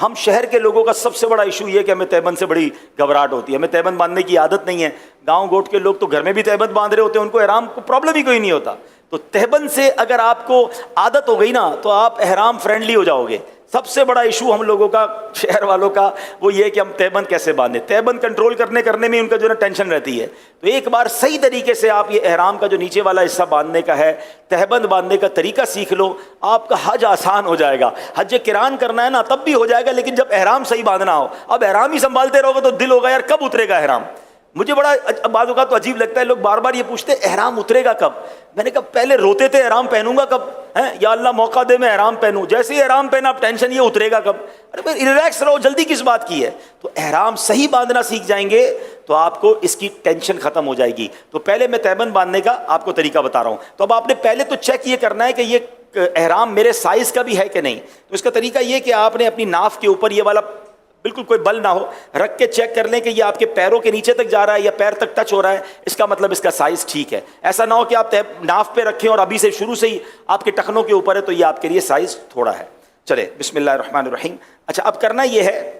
ہم شہر کے لوگوں کا سب سے بڑا ایشو یہ ہے کہ ہمیں تہبند سے بڑی گھبراہٹ ہوتی ہے، ہمیں تہبند باندھنے کی عادت نہیں ہے. گاؤں گوٹ کے لوگ تو گھر میں بھی تہبند باندھ رہے ہوتے ہیں، ان کو احرام کو پرابلم ہی کوئی نہیں ہوتا. تو تہبند سے اگر آپ کو عادت ہو گئی نا تو آپ احرام فرینڈلی ہو جاؤ گے. سب سے بڑا ایشو ہم لوگوں کا، شہر والوں کا، وہ یہ کہ ہم تہبند کیسے باندھیں. تہبند کنٹرول کرنے میں ان کا جو ہے ٹینشن رہتی ہے. تو ایک بار صحیح طریقے سے آپ یہ احرام کا جو نیچے والا حصہ باندھنے کا ہے، تہبند باندھنے کا طریقہ سیکھ لو، آپ کا حج آسان ہو جائے گا. حج قران کرنا ہے نا تب بھی ہو جائے گا، لیکن جب احرام صحیح باندھنا ہو. اب احرام ہی سنبھالتے رہو گے تو دل ہوگا یار کب اترے گا احرام. مجھے بڑا بعض اوقات تو عجیب لگتا ہے، لوگ بار بار یہ پوچھتے ہیں احرام اترے گا کب. میں نے کہا پہلے روتے تھے احرام پہنوں گا کب، یا اللہ موقع دے میں احرام پہنوں. جیسے ہی احرام پہنا اب ٹینشن یہ اترے گا کب. ارے بھائی ریلیکس رہو، جلدی کس بات کی ہے. تو احرام صحیح باندھنا سیکھ جائیں گے تو آپ کو اس کی ٹینشن ختم ہو جائے گی. تو پہلے میں تہبند باندھنے کا آپ کو طریقہ بتا رہا ہوں. تو اب آپ نے پہلے تو چیک یہ کرنا ہے کہ یہ احرام میرے سائز کا بھی ہے کہ نہیں. تو اس کا طریقہ یہ کہ آپ نے اپنی ناف کے اوپر یہ والا بالکل کوئی بل نہ ہو رکھ کے چیک کر لیں کہ یہ آپ کے پیروں کے نیچے تک جا رہا ہے یا پیر تک ٹچ ہو رہا ہے. اس کا مطلب اس کا سائز ٹھیک ہے. ایسا نہ ہو کہ آپ ناف پہ رکھیں اور ابھی سے شروع سے ہی آپ کے ٹخنوں کے اوپر ہے تو یہ آپ کے لیے سائز تھوڑا ہے. چلے بسم اللہ الرحمن الرحیم. اچھا اب کرنا یہ ہے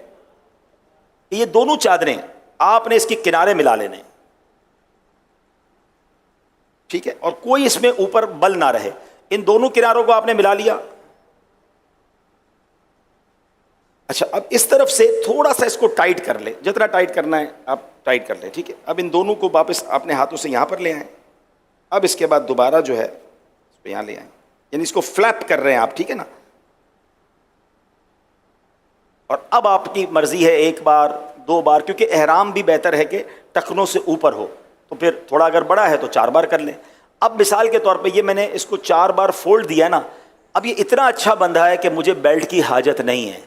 کہ یہ دونوں چادریں آپ نے اس کے کنارے ملا لینے، ٹھیک ہے، اور کوئی اس میں اوپر بل نہ رہے. ان دونوں کناروں کو آپ نے ملا لیا. اچھا اب اس طرف سے تھوڑا سا اس کو ٹائٹ کر لیں، جتنا ٹائٹ کرنا ہے آپ ٹائٹ کر لیں، ٹھیک ہے. اب ان دونوں کو واپس اپنے ہاتھوں سے یہاں پر لے آئیں. اب اس کے بعد دوبارہ جو ہے اس کو یہاں لے آئیں، یعنی اس کو فلیپ کر رہے ہیں آپ، ٹھیک ہے نا. اور اب آپ کی مرضی ہے ایک بار دو بار، کیونکہ احرام بھی بہتر ہے کہ ٹخنوں سے اوپر ہو، تو پھر تھوڑا اگر بڑا ہے تو 4 بار کر لیں. اب مثال کے طور پہ یہ میں نے اس کو 4 بار فولڈ دیا ہے نا. اب یہ اتنا اچھا بندھا ہے کہ مجھے بیلٹ کی حاجت نہیں ہے،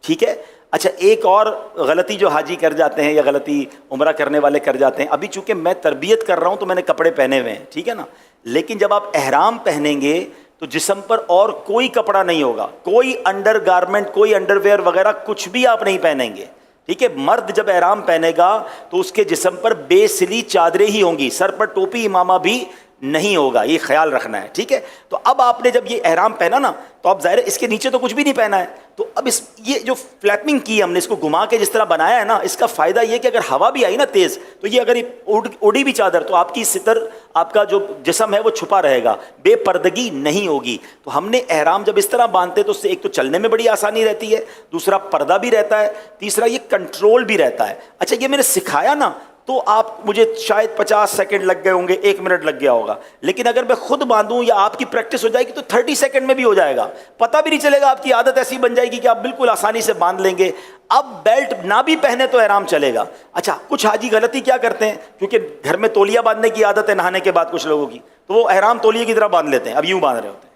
ٹھیک ہے. اچھا ایک اور غلطی جو حاجی کر جاتے ہیں یا غلطی عمرہ کرنے والے کر جاتے ہیں، ابھی چونکہ میں تربیت کر رہا ہوں تو میں نے کپڑے پہنے ہوئے ہیں، ٹھیک ہے نا. لیکن جب آپ احرام پہنیں گے تو جسم پر اور کوئی کپڑا نہیں ہوگا، کوئی انڈر گارمنٹ، کوئی انڈر ویئر وغیرہ کچھ بھی آپ نہیں پہنیں گے، ٹھیک ہے. مرد جب احرام پہنے گا تو اس کے جسم پر بے سلی چادریں ہی ہوں گی، سر پر ٹوپی امامہ بھی نہیں ہوگا، یہ خیال رکھنا ہے، ٹھیک ہے. تو اب آپ نے جب یہ احرام پہنا نا تو اب ظاہر ہے اس کے نیچے تو کچھ بھی نہیں پہنا ہے. تو اب یہ جو فلیپنگ کی ہم نے اس کو گھما کے جس طرح بنایا ہے نا، اس کا فائدہ یہ کہ اگر ہوا بھی آئی نا تیز تو یہ اگر اڑی بھی چادر تو آپ کی ستر، آپ کا جو جسم ہے وہ چھپا رہے گا، بے پردگی نہیں ہوگی. تو ہم نے احرام جب اس طرح باندھتے تو اس سے ایک تو چلنے میں بڑی آسانی رہتی ہے، دوسرا پردہ بھی رہتا ہے، تیسرا یہ کنٹرول بھی رہتا ہے. اچھا یہ میں نے سکھایا نا تو آپ مجھے شاید 50 سیکنڈ لگ گئے ہوں گے، 1 منٹ لگ گیا ہوگا. لیکن اگر میں خود باندھوں یا آپ کی پریکٹس ہو جائے گی تو 30 سیکنڈ میں بھی ہو جائے گا، پتہ بھی نہیں چلے گا. آپ کی عادت ایسی بن جائے گی کہ آپ بالکل آسانی سے باندھ لیں گے. اب بیلٹ نہ بھی پہنے تو احرام چلے گا. اچھا کچھ حاجی غلطی کیا کرتے ہیں، کیونکہ گھر میں تولیہ باندھنے کی عادت ہے نہانے کے بعد کچھ لوگوں کی، تو وہ احرام تولیے کی طرح باندھ لیتے ہیں، اب یوں باندھ رہے ہوتے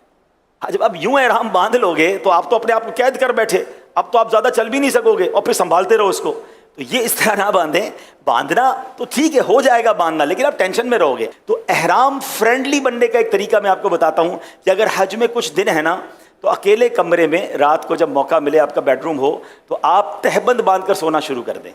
ہیں. جب اب یوں احرام باندھ لو گے تو آپ تو اپنے آپ کو قید کر بیٹھے، اب تو آپ زیادہ چل بھی نہیں سکو گے اور پھر سنبھالتے رہو اس کو. تو یہ اس طرح نہ باندھیں. باندھنا تو ٹھیک ہے ہو جائے گا باندھنا، لیکن آپ ٹینشن میں رہو گے. تو احرام فرینڈلی بننے کا ایک طریقہ میں آپ کو بتاتا ہوں کہ اگر حج میں کچھ دن ہے نا تو اکیلے کمرے میں رات کو جب موقع ملے، آپ کا بیڈ روم ہو تو آپ تہبند باندھ کر سونا شروع کر دیں.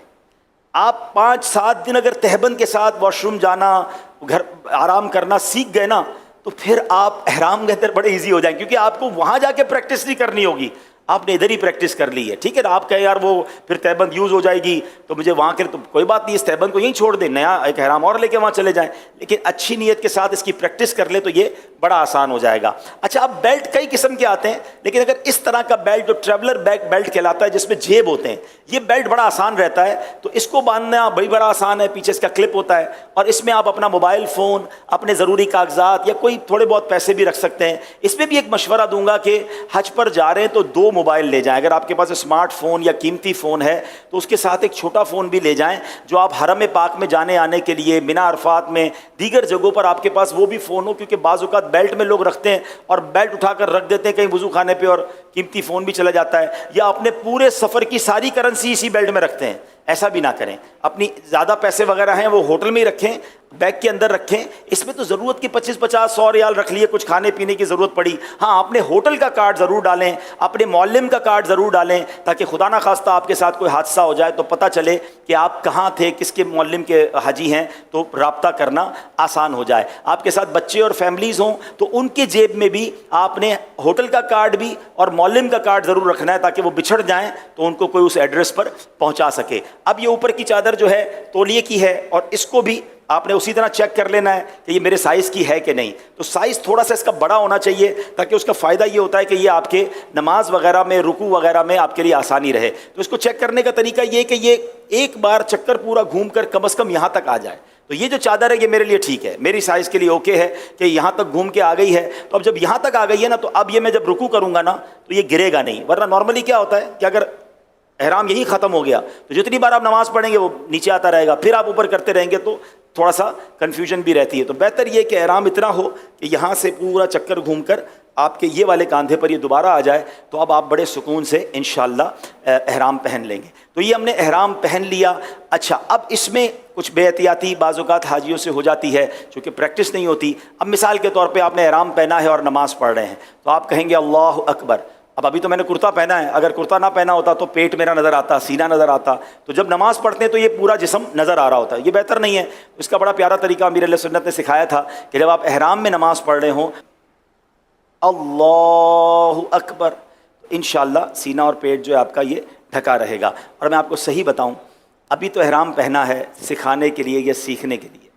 آپ 5-7 دن اگر تہبند کے ساتھ واش روم جانا، گھر آرام کرنا سیکھ گئے نا تو پھر آپ احرام کے اندر بڑے ایزی ہو جائیں، کیونکہ آپ کو وہاں جا کے پریکٹس نہیں کرنی ہوگی، آپ نے ادھر ہی پریکٹس کر لی ہے، ٹھیک ہے نا. آپ کہیں یار وہ پھر تہبند یوز ہو جائے گی تو مجھے وہاں کے، تو کوئی بات نہیں، اس تہبند کو یہیں چھوڑ دیں، نیا ایک احرام اور لے کے وہاں چلے جائیں. لیکن اچھی نیت کے ساتھ اس کی پریکٹس کر لیں تو یہ بڑا آسان ہو جائے گا. اچھا اب بیلٹ کئی قسم کے آتے ہیں، لیکن اگر اس طرح کا بیلٹ جو ٹریولر بیک بیلٹ کہلاتا ہے جس میں جیب ہوتے ہیں، یہ بیلٹ بڑا آسان رہتا ہے. تو اس کو باندھنا بڑا آسان ہے، پیچھے اس کا کلپ ہوتا ہے اور اس میں آپ اپنا موبائل فون، اپنے ضروری کاغذات یا کوئی تھوڑے بہت پیسے بھی رکھ سکتے ہیں. اس میں بھی ایک مشورہ دوں گا کہ حج پر جا رہے ہیں تو 2 موبائل لے جائیں. اگر آپ کے پاس اسمارٹ فون یا قیمتی فون ہے تو اس کے ساتھ ایک چھوٹا فون بھی لے جائیں، جو آپ حرم پاک میں جانے آنے کے لیے، منی عرفات میں، دیگر جگہوں پر آپ کے پاس وہ بھی فون ہو. کیونکہ بعض اوقات بیلٹ میں لوگ رکھتے ہیں اور بیلٹ اٹھا کر رکھ دیتے ہیں کہیں وضو خانے پہ اور قیمتی فون بھی چلا جاتا ہے، یا اپنے پورے سفر کی ساری کرنسی اسی بیلٹ میں رکھتے ہیں. ایسا بھی نہ کریں. اپنی زیادہ پیسے وغیرہ ہیں وہ ہوٹل میں ہی رکھیں، بیگ کے اندر رکھیں. اس میں تو ضرورت کی 25-50-100 ریال رکھ لیے, کچھ کھانے پینے کی ضرورت پڑی. ہاں اپنے ہوٹل کا کارڈ ضرور ڈالیں, اپنے معلم کا کارڈ ضرور ڈالیں, تاکہ خدا نہ خواستہ آپ کے ساتھ کوئی حادثہ ہو جائے تو پتہ چلے کہ آپ کہاں تھے, کس کے معلم کے حاجی ہیں, تو رابطہ کرنا آسان ہو جائے. آپ کے ساتھ بچے اور فیملیز ہوں تو ان کے جیب میں بھی آپ نے ہوٹل کا کارڈ بھی اور معلم کا کارڈ ضرور رکھنا ہے, تاکہ وہ بچھڑ جائیں تو ان کو کوئی اس ایڈریس پر پہنچا سکے. اب یہ اوپر کی چادر جو ہے تولیے کی ہے, اور اس کو بھی آپ نے اسی طرح چیک کر لینا ہے کہ یہ میرے سائز کی ہے کہ نہیں. تو سائز تھوڑا سا اس کا بڑا ہونا چاہیے, تاکہ اس کا فائدہ یہ ہوتا ہے کہ یہ آپ کے نماز وغیرہ میں, رکوع وغیرہ میں آپ کے لیے آسانی رہے. تو اس کو چیک کرنے کا طریقہ یہ کہ یہ ایک بار چکر پورا گھوم کر کم از کم یہاں تک آ جائے. تو یہ جو چادر ہے یہ میرے لیے ٹھیک ہے, میری سائز کے لیے اوکے ہے کہ یہاں تک گھوم کے آ گئی ہے. تو اب جب یہاں تک آ گئی ہے نا, تو اب یہ میں جب رکوع کروں گا نا تو یہ گرے گا نہیں. ورنہ نارملی کیا ہوتا ہے کہ اگر احرام یہی ختم ہو گیا تو جتنی بار آپ نماز پڑھیں گے وہ نیچے آتا رہے گا, پھر آپ اوپر کرتے رہیں گے تو تھوڑا سا کنفیوژن بھی رہتی ہے. تو بہتر یہ کہ احرام اتنا ہو کہ یہاں سے پورا چکر گھوم کر آپ کے یہ والے کاندھے پر یہ دوبارہ آ جائے, تو اب آپ بڑے سکون سے انشاءاللہ احرام پہن لیں گے. تو یہ ہم نے احرام پہن لیا. اچھا, اب اس میں کچھ بے احتیاطی بعض اوقات حاجیوں سے ہو جاتی ہے چونکہ پریکٹس نہیں ہوتی. اب مثال کے طور پہ آپ نے احرام پہنا ہے اور نماز پڑھ رہے ہیں, تو آپ کہیں گے اللہ اکبر. اب ابھی تو میں نے کرتا پہنا ہے, اگر کرتا نہ پہنا ہوتا تو پیٹ میرا نظر آتا, سینہ نظر آتا. تو جب نماز پڑھتے ہیں تو یہ پورا جسم نظر آ رہا ہوتا ہے, یہ بہتر نہیں ہے. اس کا بڑا پیارا طریقہ امیر علیہ سنت نے سکھایا تھا کہ جب آپ احرام میں نماز پڑھ رہے ہوں اللہ اکبر, انشاءاللہ سینہ اور پیٹ جو ہے آپ کا یہ ڈھکا رہے گا. اور میں آپ کو صحیح بتاؤں, ابھی تو احرام پہنا ہے سکھانے کے لیے یا سیکھنے کے لیے,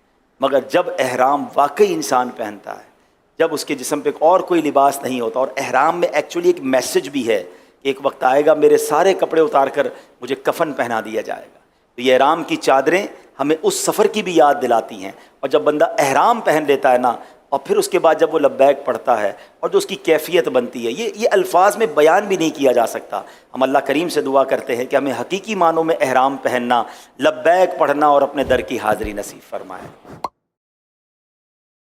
مگر جب احرام واقعی انسان پہنتا ہے, جب اس کے جسم پہ اور کوئی لباس نہیں ہوتا, اور احرام میں ایکچولی ایک میسج بھی ہے کہ ایک وقت آئے گا میرے سارے کپڑے اتار کر مجھے کفن پہنا دیا جائے گا. تو یہ احرام کی چادریں ہمیں اس سفر کی بھی یاد دلاتی ہیں. اور جب بندہ احرام پہن لیتا ہے نا, اور پھر اس کے بعد جب وہ لبیک پڑھتا ہے اور جو اس کی کیفیت بنتی ہے, یہ الفاظ میں بیان بھی نہیں کیا جا سکتا. ہم اللہ کریم سے دعا کرتے ہیں کہ ہمیں حقیقی معنوں میں احرام پہننا, لبیک پڑھنا اور اپنے در کی حاضری نصیب فرمائے.